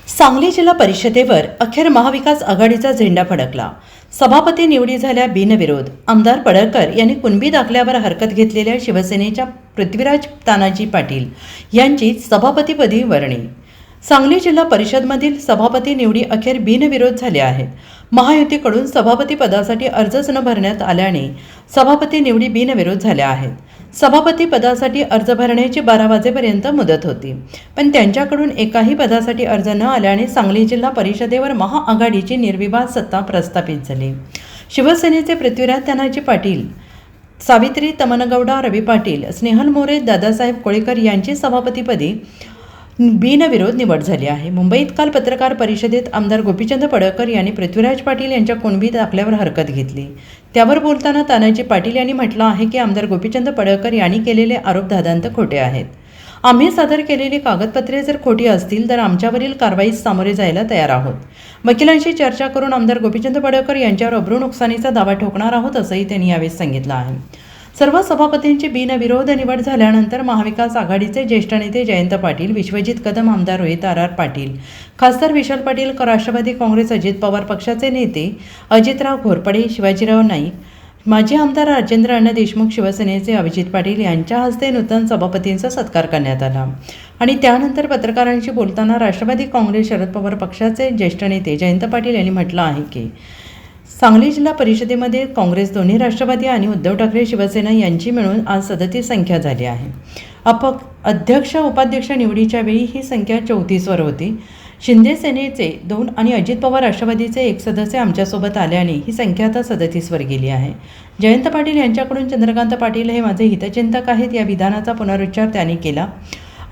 सांगली जिल्हा परिषदेवर अखेर महाविकास आघाडीचा झेंडा फडकला। सभापती निवडी झाल्या बिनविरोध। आमदार पडळकर यांनी कुणबी दाखल्यावर हरकत घेतलेल्या शिवसेनेच्या पृथ्वीराज तानाजी पाटील यांची सभापतीपदी वर्णी। सांगली जिल्हा परिषदमधील सभापती निवडी अखेर बिनविरोध झाल्या आहेत। महायुतीकडून सभापती पदासाठी अर्जच न भरण्यात आल्याने सभापती निवडी बिनविरोध झाल्या आहेत। सभापती पदासाठी अर्ज भरण्याची 12 वाजेपर्यंत मुदत होती, पण त्यांच्याकडून एकाही पदासाठी अर्ज न आल्याने सांगली जिल्हा परिषदेवर महाआघाडीची निर्विवाद सत्ता प्रस्थापित झाली। शिवसेनेचे पृथ्वीराज तानाजी पाटील, सावित्री तमनगौडा, रवी पाटील, स्नेहल मोरे, दादासाहेब कोळेकर यांची सभापतीपदी बिनविरोध निवड झाली आहे। मुंबईत काल पत्रकार परिषदेत आमदार गोपीचंद पडळकर यांनी पृथ्वीराज पाटील यांच्या कुणबी दाखल्यावर हरकत घेतली। त्यावर बोलताना तानाजी पाटील यांनी म्हटलं आहे की आमदार गोपीचंद पडळकर यांनी केलेले आरोप दादांत खोटे आहेत। आम्ही सादर केलेली कागदपत्रे जर खोटी असतील तर आमच्यावरील कारवाईस सामोरे जायला तयार आहोत। वकिलांशी चर्चा करून आमदार गोपीचंद पडळकर यांच्यावर अब्रू नुकसानीचा दावा ठोकणार आहोत, असंही त्यांनी यावेळी सांगितलं आहे। सर्व सभापतींची बिनविरोध निवड झाल्यानंतर महाविकास आघाडीचे ज्येष्ठ नेते जयंत पाटील, विश्वजित कदम, आमदार रोहित आर पाटील, खासदार विशाल पाटील, राष्ट्रवादी काँग्रेस अजित पवार पक्षाचे नेते अजितराव घोरपडे, शिवाजीराव नाईक, माजी आमदार राजेंद्र अण्णा देशमुख, शिवसेनेचे अभिजित पाटील यांच्या हस्ते नूतन सभापतींचा सत्कार करण्यात आला। आणि त्यानंतर पत्रकारांशी बोलताना राष्ट्रवादी काँग्रेस शरद पवार पक्षाचे ज्येष्ठ नेते जयंत पाटील यांनी म्हटलं आहे की सांगली जिल्हा परिषदेमध्ये काँग्रेस, दोन्ही राष्ट्रवादी आणि उद्धव ठाकरे शिवसेना यांची मिळून आज 37 संख्या झाली आहे। अध्यक्ष उपाध्यक्ष निवडीच्या वेळी ही संख्या 34 वर होती। शिंदे सेनेचे 2 आणि अजित पवार राष्ट्रवादीचे 1 सदस्य आमच्यासोबत आल्याने ही संख्या आता 37 वर गेली आहे। जयंत पाटील यांच्याकडून चंद्रकांत पाटील हे माझे हितचिंतक आहेत या विधानाचा पुनरुच्चार त्यांनी केला।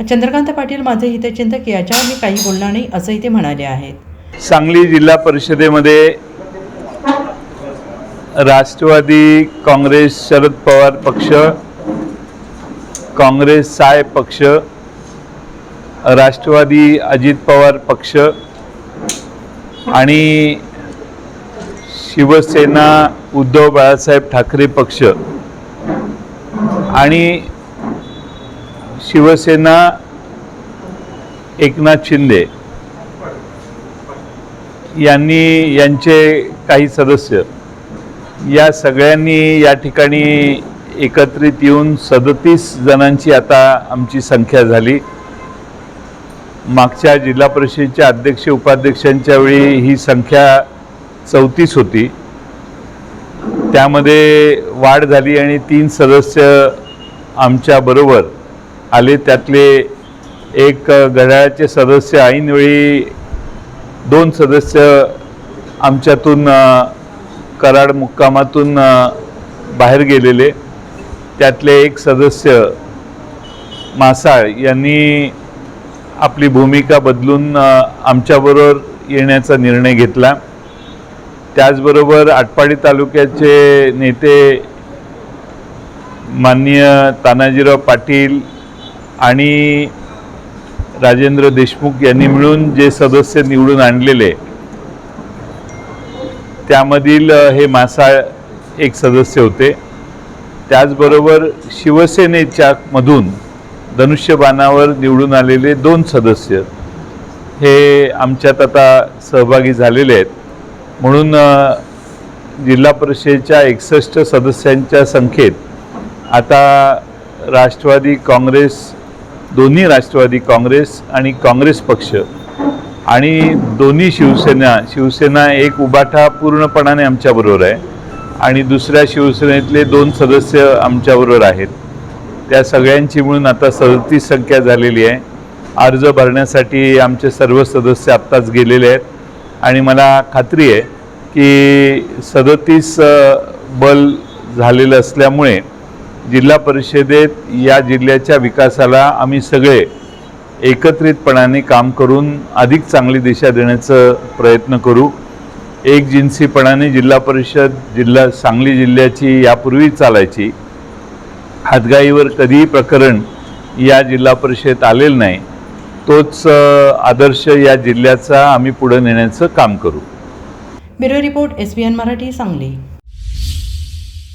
चंद्रकांत पाटील माझे हितचिंतक याच्यावर मी काही बोलणार नाही असंही ते म्हणाले आहेत। सांगली जिल्हा परिषदेमध्ये राष्ट्रवादी काँग्रेस शरद पवार पक्ष, काँग्रेस साय पक्ष, राष्ट्रवादी अजित पवार पक्ष आणि शिवसेना उद्धव बाळासाहेब ठाकरे पक्ष आणि शिवसेना एकनाथ शिंदे यांचे काही सदस्य या सगळ्यांनी या ठिकाणी एकत्रित येऊन 37 जणांची आता आमची संख्या झाली। मागच्या जिल्हा परिषदेच्या अध्यक्ष उपाध्यक्षांच्या वेळी ही संख्या 34 होती, त्यामध्ये वाढ झाली आणि 3 सदस्य आमच्या बरोबर आले। त्यातले एक घड्याळाचे सदस्य ऐनवेळी 2 सदस्य आमच्यातून कराड मुक्कामातून बाहेर गेलेले, त्यातले एक सदस्य मासाळ यांनी आपली भूमिका बदलून आमच्याबरोबर येण्याचा निर्णय घेतला। त्याचबरोबर आटपाडी तालुक्याचे नेते माननीय तानाजीराव पाटील आणि राजेंद्र देशमुख यांनी मिळून जे सदस्य निवडून आणलेले त्यामधील हे मासाळ एक सदस्य होते। त्याचबरोबर शिवसेनेच्या मधून धनुष्यबाणावर निवडून आलेले 2 सदस्य हे आमच्यात आता सहभागी झालेले आहेत। म्हणून जिल्हा परिषदेच्या 61 सदस्यांच्या संख्येत आता राष्ट्रवादी काँग्रेस, दोन्ही राष्ट्रवादी काँग्रेस आणि काँग्रेस पक्ष आणि दोन्ही शिवसेना एक उबाठा पूर्णपणाने आमच्याबरोबर आहे आणि दुसऱ्या शिवसेनेतले 2 सदस्य आमच्याबरोबर आहेत। त्या सगळ्यांची मिळून आता 37 संख्या झालेली आहे। अर्ज भरण्यासाठी आमचे सर्व सदस्य आत्ताच गेलेले आहेत आणि मला खात्री आहे की 37 बल झालेलं असल्यामुळे जिल्हा परिषदेत या जिल्ह्याच्या विकासाला आम्ही सगळे एकत्रितपणाने काम करून अधिक चांगली दिशा देण्याचा प्रयत्न करू। एकजिन्सीपणाने जिल्हा परिषद सांगली जिल्ह्याची यापूर्वी चालायची, हातगाईवर कधीही प्रकरण या जिल्हा परिषदेत आलेलं नाही, तोच आदर्श या जिल्ह्याचा आम्ही पुढे नेण्याचं काम करू। Bureau report, SBN Marathi, Sangli.